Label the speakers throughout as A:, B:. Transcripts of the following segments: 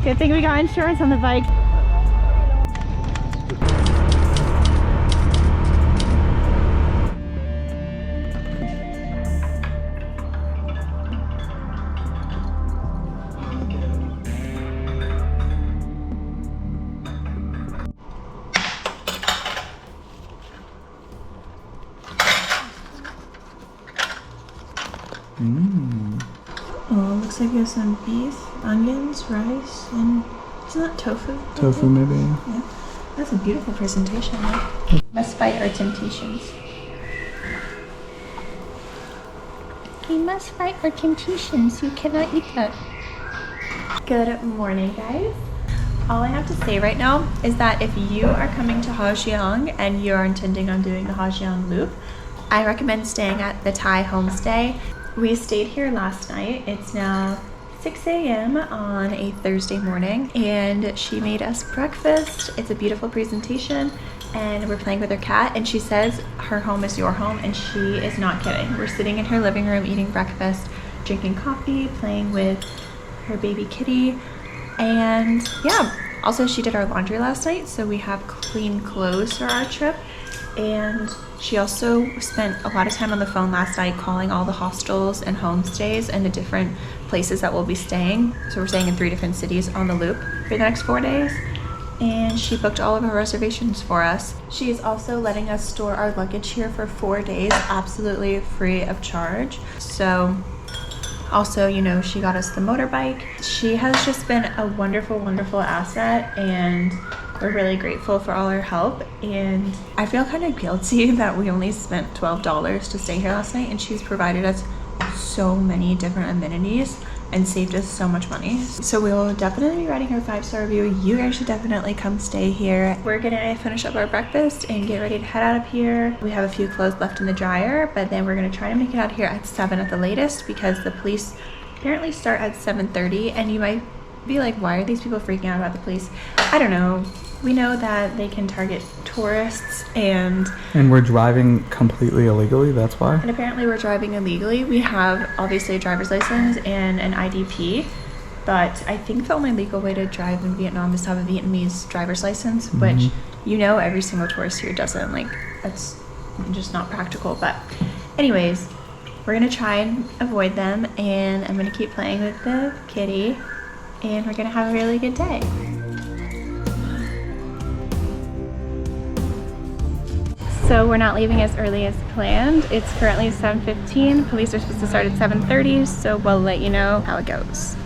A: Good thing we got insurance on the bike. Oh, looks like there's some beef, onions, rice, and isn't that tofu?
B: Tofu, maybe.
A: Yeah. That's a beautiful presentation. Right? Must fight our temptations. We must fight our temptations. You cannot eat that. Good morning, guys. All I have to say right now is that if you are coming to Giang and you're intending on doing the Giang loop, I recommend staying at the Thai Homestay. We stayed here last night. It's now 6 a.m. on a Thursday morning, and she made us breakfast. It's a beautiful presentation, and we're playing with her cat, and she says her home is your home, and she is not kidding. We're sitting in her living room eating breakfast, drinking coffee, playing with her baby kitty, and yeah. Also, she did our laundry last night, so we have clean clothes for our trip. And she also spent a lot of time on the phone last night calling all the hostels and homestays and the different places that we'll be staying. So we're staying in 3 different cities on the loop for the next 4 days. And she booked all of her reservations for us. She is also letting us store our luggage here for 4 days, absolutely free of charge. So also, you know, she got us the motorbike. She has just been a wonderful, wonderful asset, and we're really grateful for all her help. And I feel kind of guilty that we only spent $12 to stay here last night, and she's provided us so many different amenities and saved us so much money. So we will definitely be writing her 5-star review. You guys should definitely come stay here. We're gonna finish up our breakfast and get ready to head out of here. We have a few clothes left in the dryer, but then we're gonna try to make it out here at 7 at the latest, because the police apparently start at 7:30. And you might be like, why are these people freaking out about the police? I don't know. We know that they can target tourists, and
B: we're driving completely illegally, that's why?
A: And apparently we're driving illegally. We have obviously a driver's license and an IDP, but I think the only legal way to drive in Vietnam is to have a Vietnamese driver's license, which, you know, every single tourist here doesn't. Like, that's just not practical. But anyways, we're gonna try and avoid them, and I'm gonna keep playing with the kitty, and we're gonna have a really good day. So we're not leaving as early as planned. It's currently 7:15. Police are supposed to start at 7:30, so we'll let you know how it goes.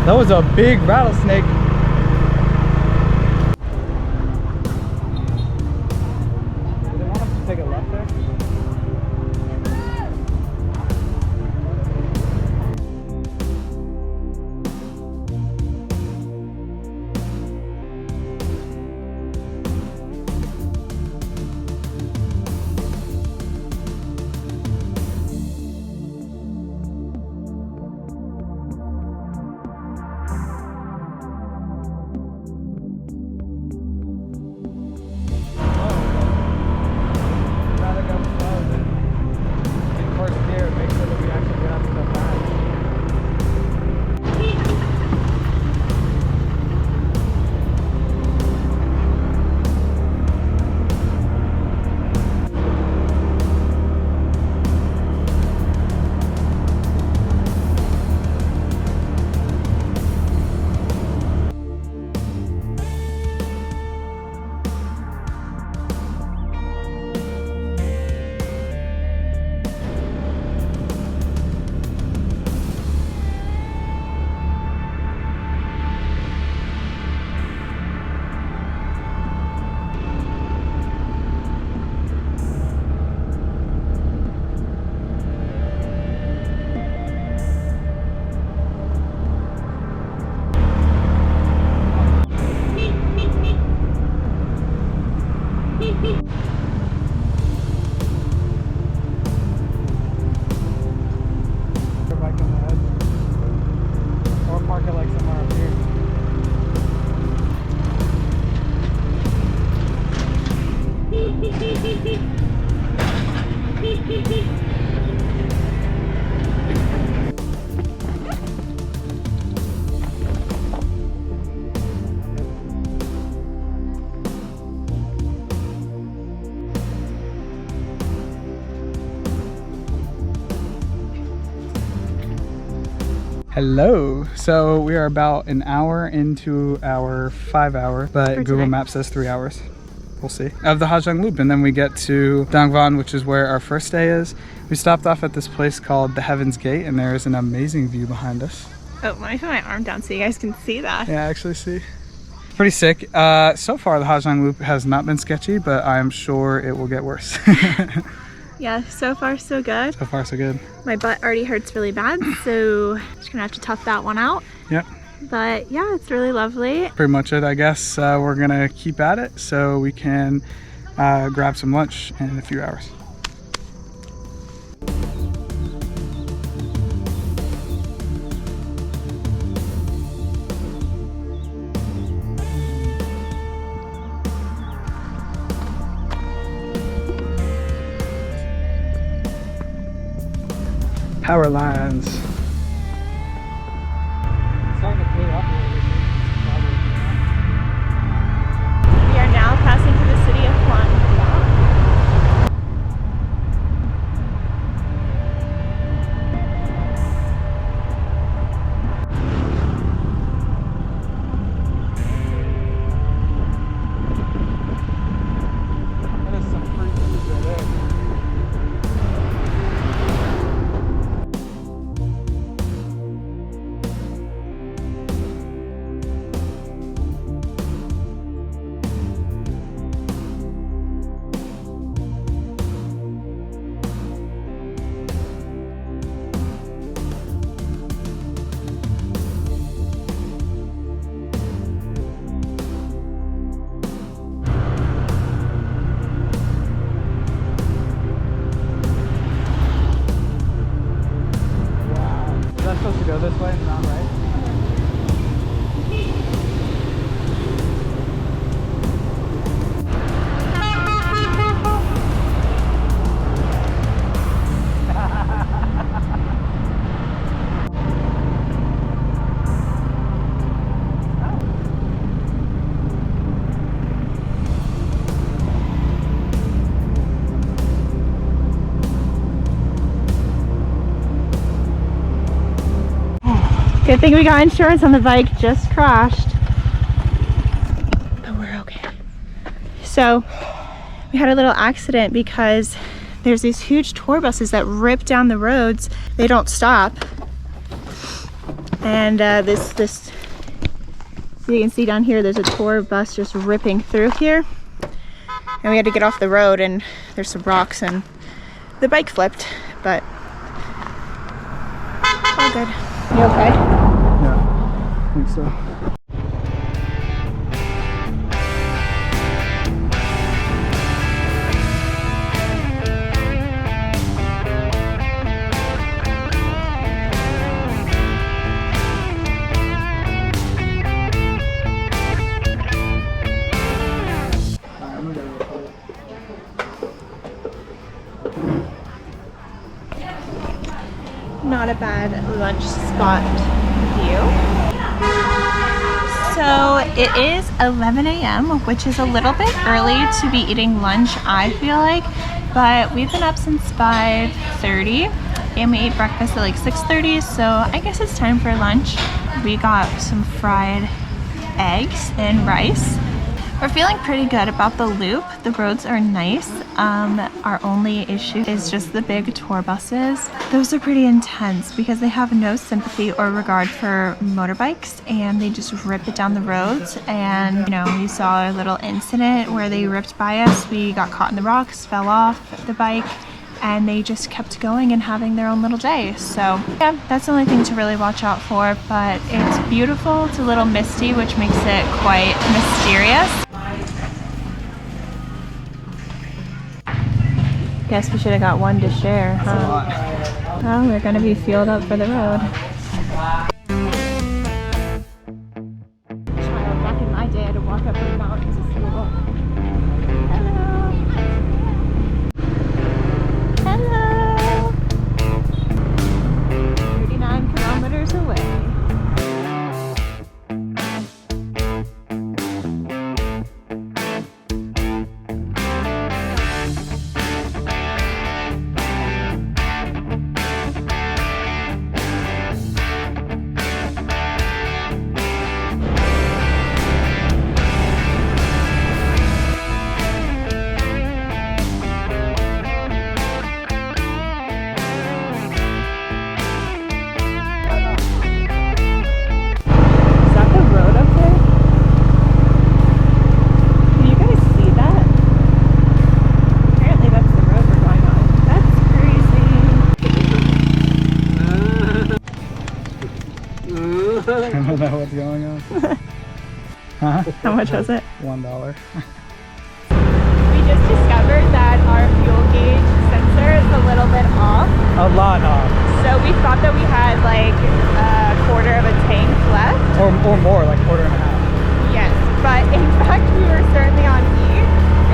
B: That was a big rattlesnake. Do they want us to take a left there? Bike on the edge. Or park it like somewhere up here. Hello. So we are about an hour into our 5 hour, but Google Maps says 3 hours. We'll see. Of the Giang Loop, and then we get to Dangvan, which is where our first day is. We stopped off at this place called the Heaven's Gate, and there is an amazing view behind us.
A: Oh, let me put my arm down so you guys can see that.
B: Yeah, actually see. Pretty sick. So far the Giang Loop has not been sketchy, but I'm sure it will get worse.
A: Yeah, so far so good.
B: So far so good.
A: My butt already hurts really bad, so just gonna have to tough that one out.
B: Yep.
A: But yeah, it's really lovely.
B: Pretty much it, I guess. We're gonna keep at it so we can grab some lunch in a few hours. Power lines. It's starting to clear up a little bit.
A: We are now passing through the city of Giang.
B: That is some freaking good there. Supposed to go this way and not right?
A: Good thing we got insurance on the bike, just crashed. But we're okay. So we had a little accident because there's these huge tour buses that rip down the roads. They don't stop. And this you can see down here, there's a tour bus just ripping through here. And we had to get off the road, and there's some rocks and the bike flipped, but all good. You okay?
B: Yeah, I think so.
A: Not a bad lunch spot view. So it is 11 a.m., which is a little bit early to be eating lunch, I feel like, but we've been up since 5:30 and we ate breakfast at like 6:30, so I guess it's time for lunch. We got some fried eggs and rice. We're feeling pretty good about the loop. The roads are nice. Our only issue is just the big tour buses. Those are pretty intense because they have no sympathy or regard for motorbikes, and they just rip it down the roads. And you know, we saw a little incident where they ripped by us. We got caught in the rocks, fell off the bike, and they just kept going and having their own little day. So yeah, that's the only thing to really watch out for, but it's beautiful. It's a little misty, which makes it quite mysterious. Guess we should have got one to share,
B: That's a
A: huh?
B: lot.
A: Well, we're gonna be fueled up for the road. Child, back in my day, I had to walk up the mountains to school. Hello. Hello. 39 kilometers away.
B: I don't know what's going on. Huh?
A: How much was it?
B: $1.
A: We just discovered that our fuel gauge sensor is a little bit off.
B: A lot off.
A: So we thought that we had like a quarter of a tank left.
B: Or more, like quarter and a half.
A: Yes, but in fact we were certainly on E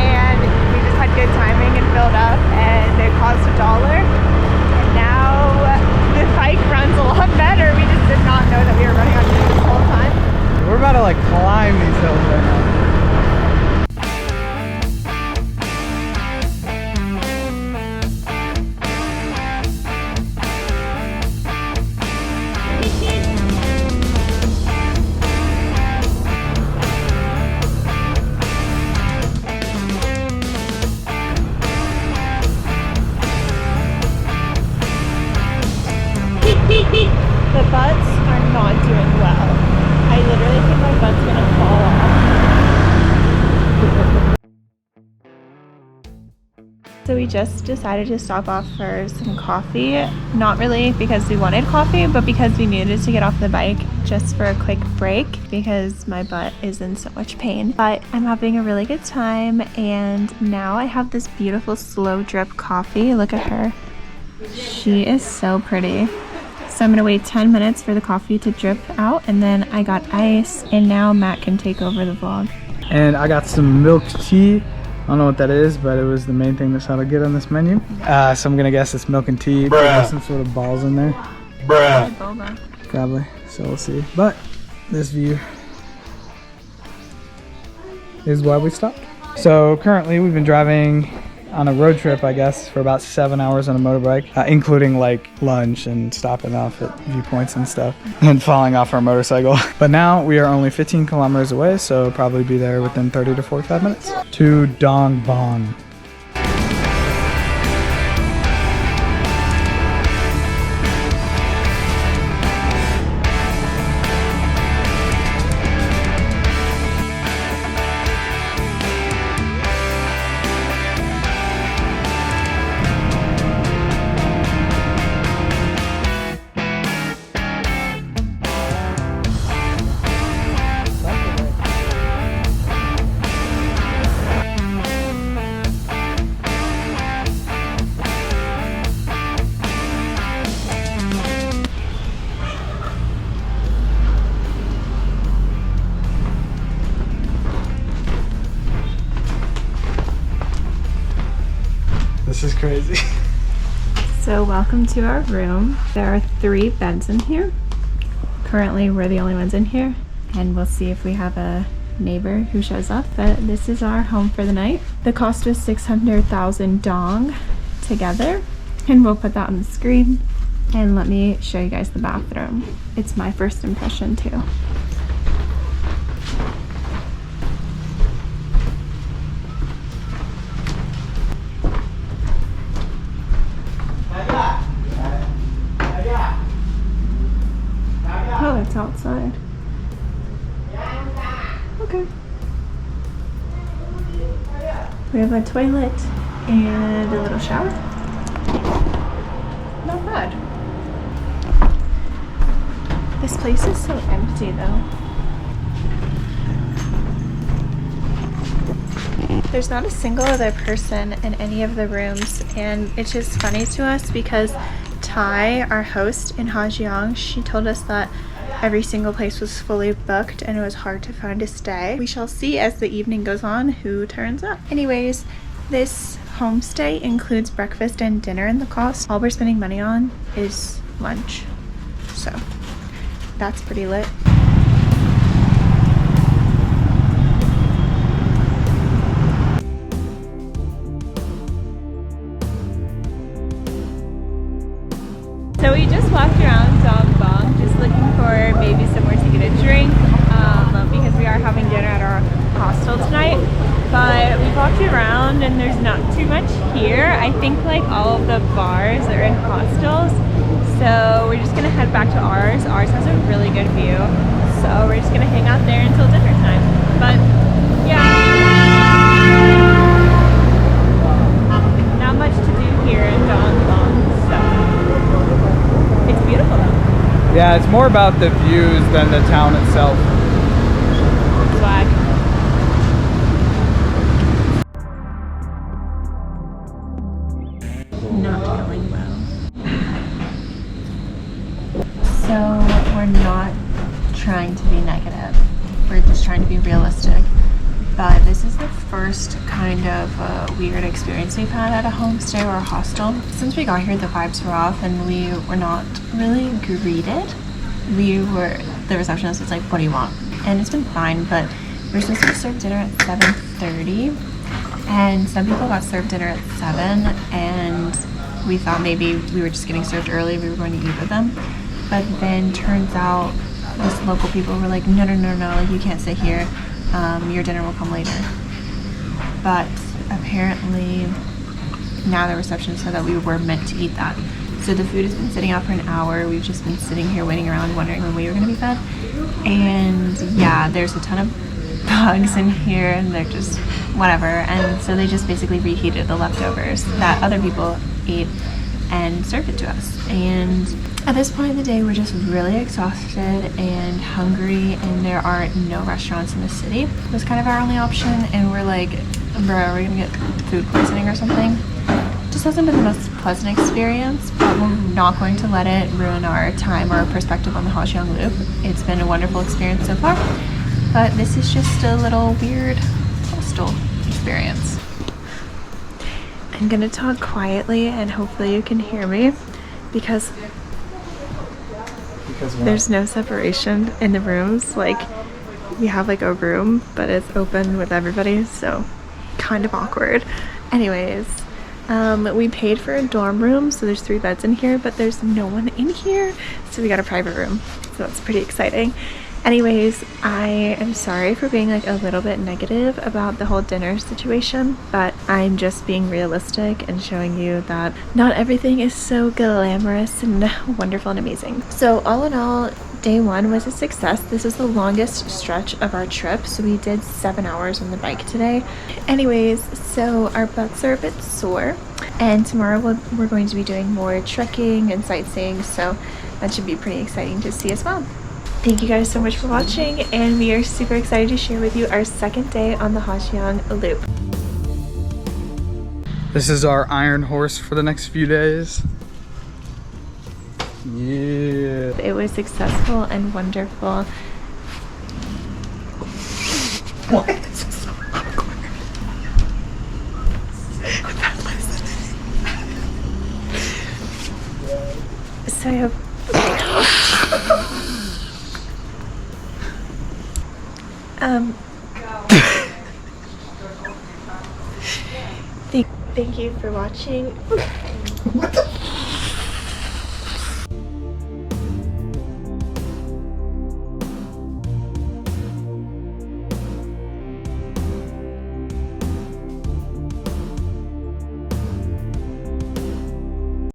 A: and we just had good timing and filled up and it cost $1. And now the bike runs a lot better. We just did not know that we were running on E this whole time.
B: We're about to like climb these hills right now.
A: The butts are not doing well. I literally think my butt's gonna fall off. So we just decided to stop off for some coffee. Not really because we wanted coffee, but because we needed to get off the bike just for a quick break because my butt is in so much pain. But I'm having a really good time and now I have this beautiful slow drip coffee. Look at her. She is so pretty. So I'm gonna wait 10 minutes for the coffee to drip out and then I got ice and now Matt can take over the vlog.
B: And I got some milk tea. I don't know what that is, but it was the main thing that's how to get on this menu. So I'm gonna guess it's milk and tea. Probably some sort of balls in there.
A: Boba.
B: Probably, so we'll see. But this view is why we stopped. So currently we've been driving on a road trip, I guess, for about 7 hours on a motorbike, including like lunch and stopping off at viewpoints and stuff and falling off our motorcycle. But now we are only 15 kilometers away, so probably be there within 30 to 45 minutes to Dong Bon. This is crazy.
A: So welcome to our room. There are 3 beds in here. Currently we're the only ones in here and we'll see if we have a neighbor who shows up, but this is our home for the night. The cost was 600,000 dong together and we'll put that on the screen. And let me show you guys the bathroom. It's my first impression too. Oh, it's outside. Okay. We have a toilet and a little shower. Not bad. This place is so empty though. There's not a single other person in any of the rooms, and it's just funny to us because Ty, our host in Giang, she told us that every single place was fully booked and it was hard to find a stay. We shall see as the evening goes on who turns up. Anyways, this homestay includes breakfast and dinner in the cost. All we're spending money on is lunch. So that's pretty lit. So we just walked around Dong Bong, just looking for maybe somewhere to get a drink because we are having dinner at our hostel tonight. But we walked around and there's not too much here. I think like all of the bars are in hostels. So we're just gonna head back to ours. Ours has a really good view. So we're just gonna hang out there until dinner time. But yeah, not much to do here in Dong Bong. So it's beautiful though.
B: Yeah, it's more about the views than the town itself.
A: Swag. Not going well. So we're not trying to be negative. We're just trying to be realistic. But this is the first kind of weird experience we've had at a homestay or a hostel. Since we got here, the vibes were off and we were not really greeted. The receptionist was like, what do you want? And it's been fine, but we're supposed to serve dinner at 7:30. And some people got served dinner at 7, and we thought maybe we were just getting served early, we were going to eat with them. But then turns out these local people were like, no, like, you can't sit here. Your dinner will come later. But apparently now the receptionist said that we were meant to eat that. So the food has been sitting out for an hour. We've just been sitting here waiting around wondering when we were going to be fed. And yeah, there's a ton of bugs in here and they're just whatever. And so they just basically reheated the leftovers that other people ate and served it to us. And at this point in the day, we're just really exhausted and hungry, and there are no restaurants in the city. It was kind of our only option, and we're like, bro, are we gonna get food poisoning or something? Just hasn't been the most pleasant experience, but we're not going to let it ruin our time or our perspective on the Giang Loop. It's been a wonderful experience so far, but this is just a little weird hostel experience. I'm gonna talk quietly and hopefully you can hear me because there's no separation in the rooms. Like, we have like a room, but it's open with everybody, so kind of awkward. Anyways, we paid for a dorm room, so there's 3 beds in here, but there's no one in here, so we got a private room, so that's pretty exciting. Anyways, I am sorry for being like a little bit negative about the whole dinner situation, but I'm just being realistic and showing you that not everything is so glamorous and wonderful and amazing. So all in all, day 1 was a success. This was the longest stretch of our trip, so we did 7 hours on the bike today. Anyways, so our butts are a bit sore, and tomorrow we're going to be doing more trekking and sightseeing, so that should be pretty exciting to see as well. Thank you guys so much for watching, and we are super excited to share with you our 2nd day on the Giang Loop.
B: This is our iron horse for the next few days. Yeah.
A: It was successful and wonderful.
B: What? This is so awkward.
A: So I hope thank you for watching.
B: What the